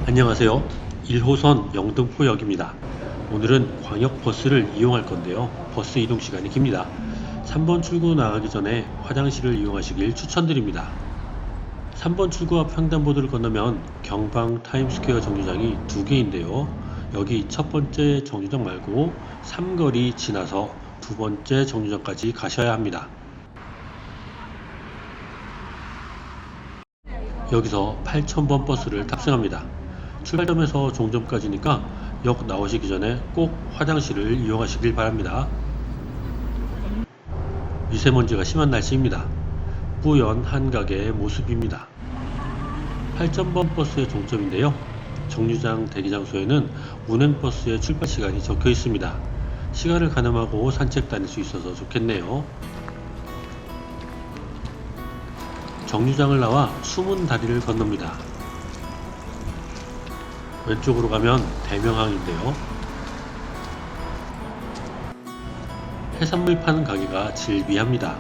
안녕하세요. 1호선 영등포역입니다. 오늘은 광역버스를 이용할 건데요. 버스 이동 시간이 깁니다. 3번 출구 나가기 전에 화장실을 이용하시길 추천드립니다. 3번 출구 앞 횡단보도를 건너면 경방 타임스퀘어 정류장이 두 개인데요. 여기 첫 번째 정류장 말고 삼거리 지나서 두 번째 정류장까지 가셔야 합니다. 여기서 8000번 버스를 탑승합니다. 출발점에서 종점까지니까 역 나오시기 전에 꼭 화장실을 이용하시길 바랍니다. 미세먼지가 심한 날씨입니다. 뿌연 한가게의 모습입니다. 8000번 버스의 종점인데요. 정류장 대기장소에는 운행버스의 출발 시간이 적혀 있습니다. 시간을 가늠하고 산책 다닐 수 있어서 좋겠네요. 정류장을 나와 숨은 다리를 건넙니다. 왼쪽으로 가면 대명항인데요. 해산물 파는 가게가 즐비합니다.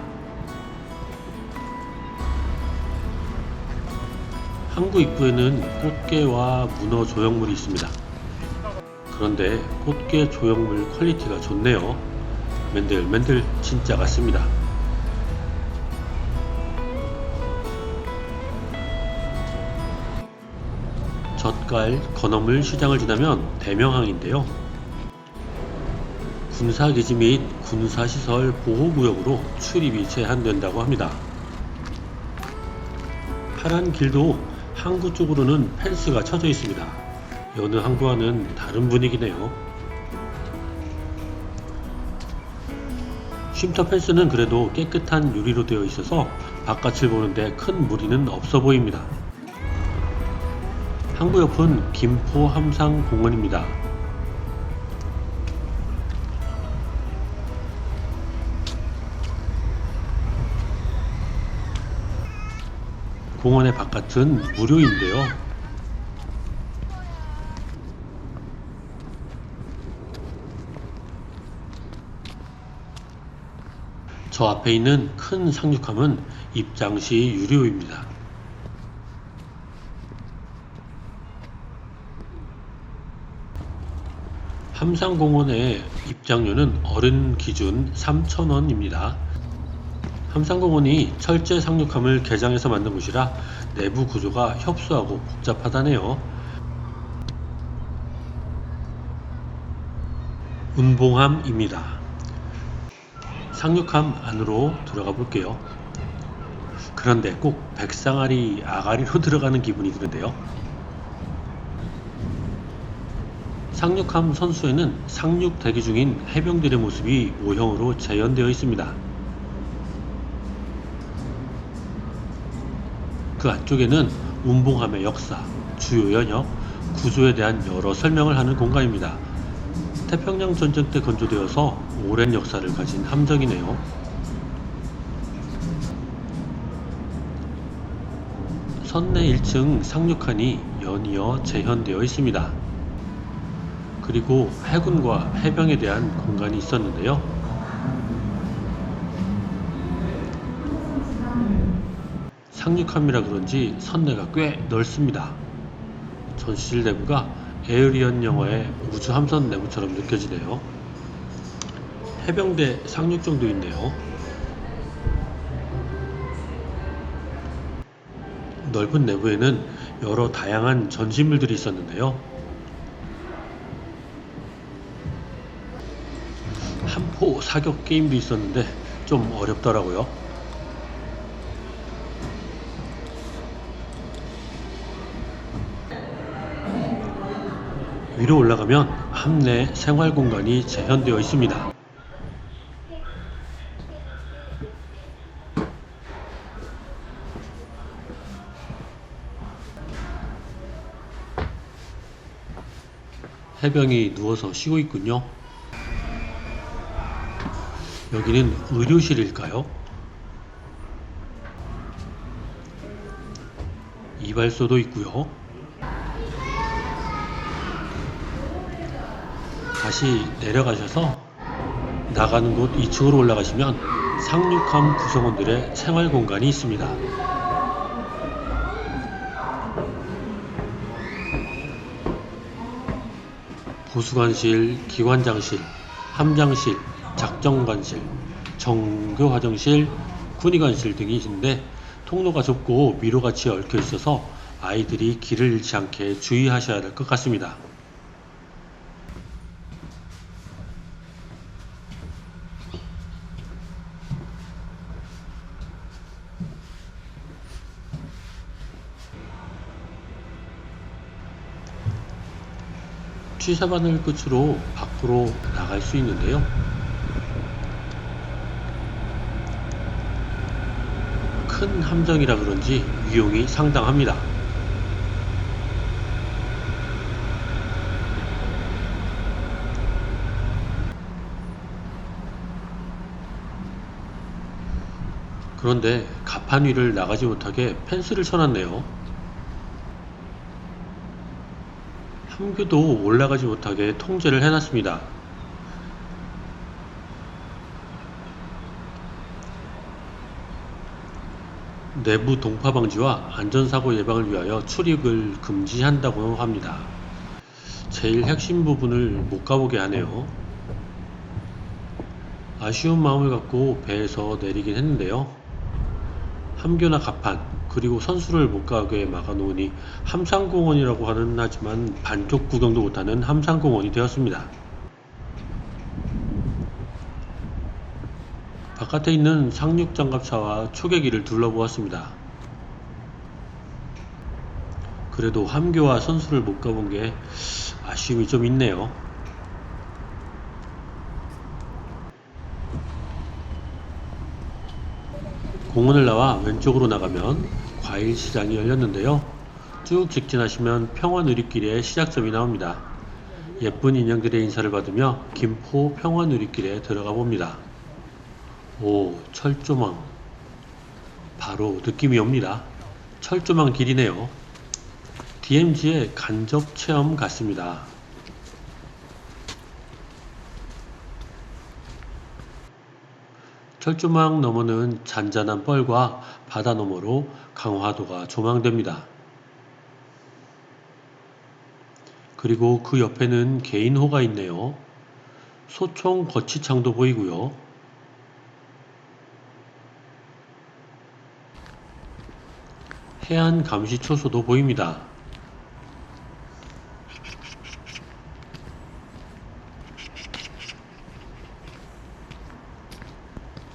항구 입구에는 꽃게와 문어 조형물이 있습니다. 그런데 꽃게 조형물 퀄리티가 좋네요. 맨들맨들 진짜 같습니다. 젓갈 건어물 시장을 지나면 대명항인데요. 군사기지 및 군사시설 보호구역으로 출입이 제한된다고 합니다. 파란 길도 항구 쪽으로는 펜스가 쳐져 있습니다. 여느 항구와는 다른 분위기네요. 쉼터 펜스는 그래도 깨끗한 유리로 되어 있어서 바깥을 보는데 큰 무리는 없어 보입니다. 항구 옆은 김포 함상공원입니다. 공원의 바깥은 무료인데요. 저 앞에 있는 큰 상륙함은 입장 시 유료입니다. 함상공원의 입장료는 어른 기준 3,000원입니다. 함상공원이 철제 상륙함을 개장해서 만든 곳이라 내부 구조가 협소하고 복잡하다네요. 운봉함입니다. 상륙함 안으로 들어가 볼게요. 그런데 꼭 백상아리 아가리로 들어가는 기분이 드는데요. 상륙함 선수에는 상륙 대기 중인 해병들의 모습이 모형으로 재현되어 있습니다. 그 안쪽에는 운봉함의 역사, 주요 연역, 구조에 대한 여러 설명을 하는 공간입니다. 태평양 전쟁 때 건조되어서 오랜 역사를 가진 함정이네요. 선내 1층 상륙칸이 연이어 재현되어 있습니다. 그리고 해군과 해병에 대한 공간이 있었는데요. 상륙함이라 그런지 선내가 꽤 넓습니다. 전실 내부가 에어리언 영화의 우주함선 내부처럼 느껴지네요. 해병대 상륙정도 있네요. 넓은 내부에는 여러 다양한 전시물들이 있었는데요. 함포 사격 게임도 있었는데 좀 어렵더라고요. 위로 올라가면 함내 생활 공간이 재현되어 있습니다. 해병이 누워서 쉬고 있군요. 여기는 의료실일까요? 이발소도 있고요. 다시 내려가셔서 나가는 곳 2층으로 올라가시면 상륙함 구성원들의 생활 공간이 있습니다. 보수관실, 기관장실, 함장실, 작정관실, 정교화정실, 군의관실 등이 있는데 통로가 좁고 미로같이 얽혀 있어서 아이들이 길을 잃지 않게 주의하셔야 될 것 같습니다. 취사반을 끝으로 밖으로 나갈 수 있는데요. 큰 함정이라 그런지 위용이 상당합니다. 그런데 갑판 위를 나가지 못하게 펜스를 쳐놨네요. 함교도 올라가지 못하게 통제를 해놨습니다. 내부 동파 방지와 안전사고 예방을 위하여 출입을 금지한다고 합니다. 제일 핵심 부분을 못 가보게 하네요. 아쉬운 마음을 갖고 배에서 내리긴 했는데요. 함교나 갑판 그리고 선수를 못 가게 막아놓으니 함상공원이라고 하는 하지만 반쪽 구경도 못하는 함상공원이 되었습니다. 바깥에 있는 상륙장갑차와 초계기를 둘러보았습니다. 그래도 함교와 선수를 못 가본 게 아쉬움이 좀 있네요. 공원을 나와 왼쪽으로 나가면 과일시장이 열렸는데요. 쭉 직진하시면 평화누리길의 시작점이 나옵니다. 예쁜 인형들의 인사를 받으며 김포 평화누리길에 들어가 봅니다. 오, 철조망. 바로 느낌이 옵니다. 철조망 길이네요. DMZ의 간접 체험 같습니다. 철조망 너머는 잔잔한 뻘과 바다 너머로 강화도가 조망됩니다. 그리고 그 옆에는 개인호가 있네요. 소총 거치창도 보이고요. 해안 감시초소도 보입니다.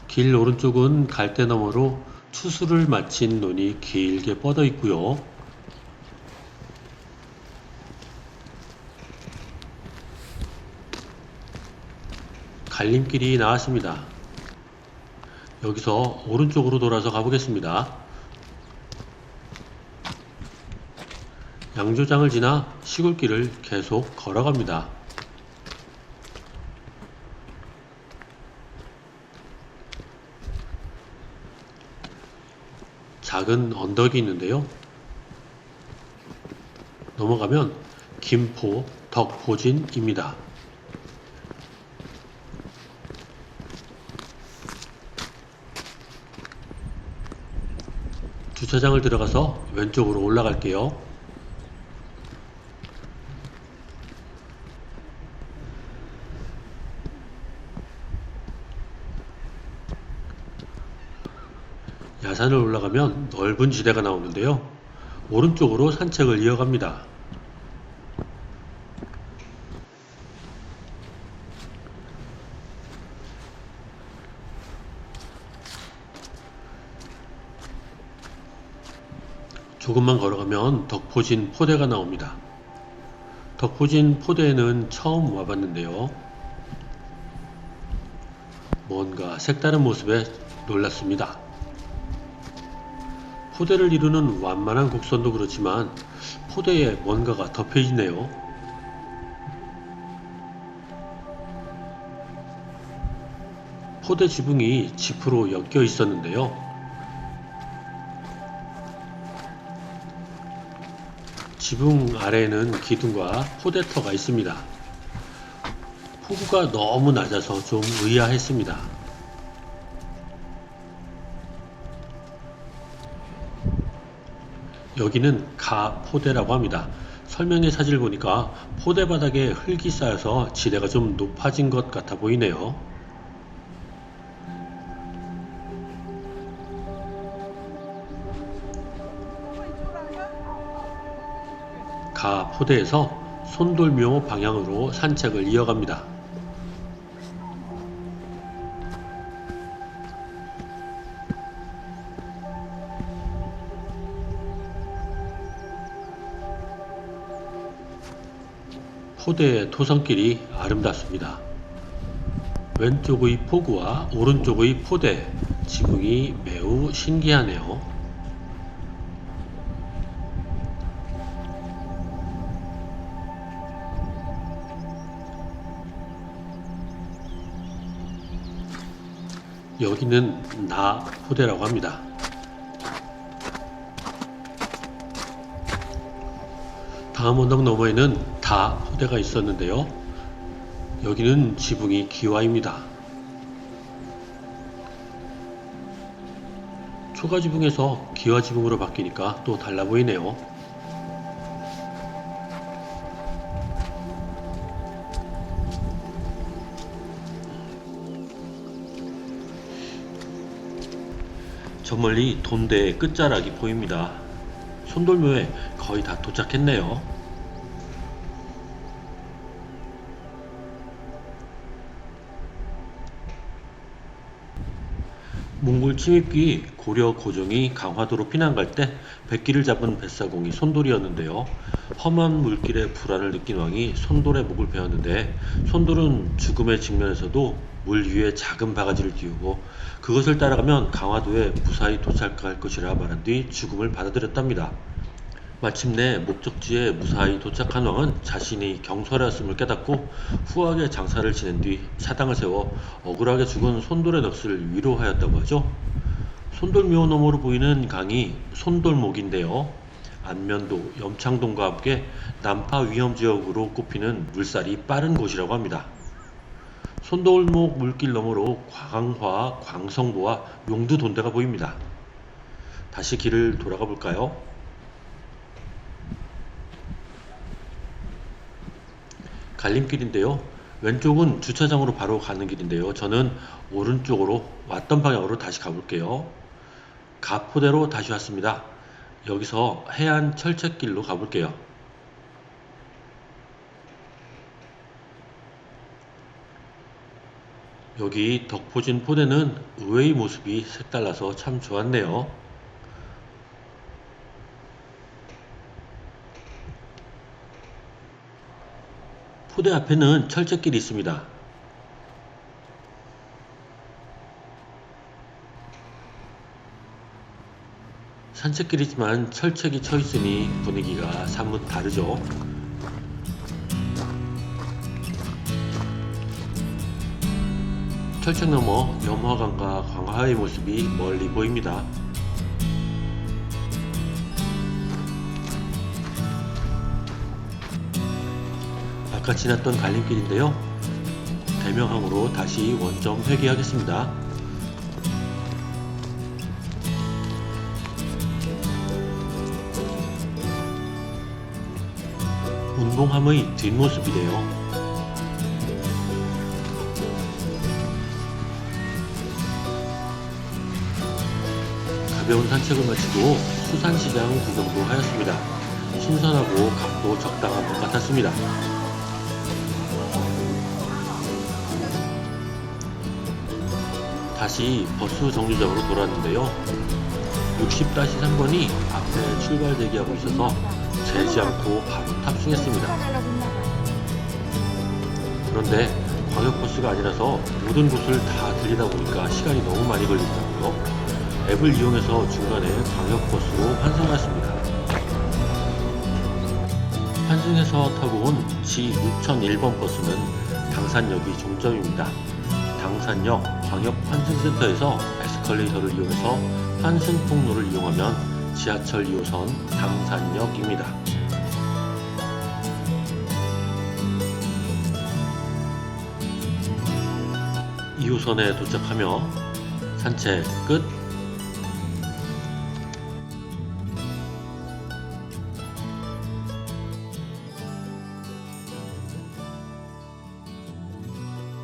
길 오른쪽은 갈대 너머로 추수를 마친 논이 길게 뻗어 있고요. 갈림길이 나왔습니다. 여기서 오른쪽으로 돌아서 가보겠습니다. 양조장을 지나 시골길을 계속 걸어갑니다. 작은 언덕이 있는데요. 넘어가면 김포 덕포진입니다. 주차장을 들어가서 왼쪽으로 올라갈게요. 야산을 올라가면 넓은 지대가 나오는데요. 오른쪽으로 산책을 이어갑니다. 조금만 걸어가면 덕포진 포대가 나옵니다. 덕포진 포대에는 처음 와봤는데요. 뭔가 색다른 모습에 놀랐습니다. 포대를 이루는 완만한 곡선도 그렇지만 포대에 뭔가가 덮여있네요. 포대 지붕이 지프로 엮여 있었는데요. 지붕 아래에는 기둥과 포대터가 있습니다. 폭우가 너무 낮아서 좀 의아했습니다. 여기는 가포대라고 합니다. 설명의 사진을 보니까 포대 바닥에 흙이 쌓여서 지대가 좀 높아진 것 같아 보이네요. 가 포대에서 손돌묘 방향으로 산책을 이어갑니다. 포대의 토성길이 아름답습니다. 왼쪽의 포구와 오른쪽의 포대, 지붕이 매우 신기하네요. 여기는 나 포대라고 합니다. 다음 언덕 너머에는 다 포대가 있었는데요. 여기는 지붕이 기와입니다. 초가 지붕에서 기와 지붕으로 바뀌니까 또 달라 보이네요. 저 멀리 돈대의 끝자락이 보입니다. 손돌묘에 거의 다 도착했네요. 몽골 침입기 고려 고종이 강화도로 피난 갈 때 백기를 잡은 뱃사공이 손돌이었는데요. 험한 물길에 불안을 느낀 왕이 손돌의 목을 베었는데 손돌은 죽음의 직면에서도 물 위에 작은 바가지를 띄우고 그것을 따라가면 강화도에 무사히 도착할 것이라 말한 뒤 죽음을 받아들였답니다. 마침내 목적지에 무사히 도착한 왕은 자신이 경솔하였음을 깨닫고 후하게 장사를 지낸 뒤 사당을 세워 억울하게 죽은 손돌의 넋을 위로하였다고 하죠. 손돌묘 너머로 보이는 강이 손돌목인데요. 안면도, 염창동과 함께 난파 위험지역으로 꼽히는 물살이 빠른 곳이라고 합니다. 손돌목 물길 너머로 광화, 광성보와 용두 돈대가 보입니다. 다시 길을 돌아가 볼까요? 갈림길인데요. 왼쪽은 주차장으로 바로 가는 길인데요. 저는 오른쪽으로 왔던 방향으로 다시 가볼게요. 가포대로 다시 왔습니다. 여기서 해안 철책길로 가볼게요. 여기 덕포진 포대는 의외의 모습이 색달라서 참 좋았네요. 포대 앞에는 철책길이 있습니다. 산책길이지만 철책이 쳐 있으니 분위기가 사뭇 다르죠. 철책 너머 염화강과 광화의 모습이 멀리 보입니다. 아까 지났던 갈림길인데요. 대명항으로 다시 원점 회귀하겠습니다. 운봉함의 뒷모습이래요. 가벼운 산책을 마치고 수산시장 구경도 하였습니다. 신선하고 값도 적당한 것 같았습니다. 다시 버스 정류장으로 돌아왔는데요. 60-3번이 앞에 출발 대기하고 있어서 재지 않고 바로 탑승했습니다. 그런데 광역버스가 아니라서 모든 곳을 다 들리다 보니까 시간이 너무 많이 걸리더라고요. 앱을 이용해서 중간에 광역버스로 환승했습니다. 환승해서 타고 온 G6001번 버스는 당산역이 종점입니다. 당산역 광역환승센터에서 에스컬레이터를 이용해서 환승통로를 이용하면 지하철 2호선 당산역입니다. 2호선에 도착하며 산책 끝.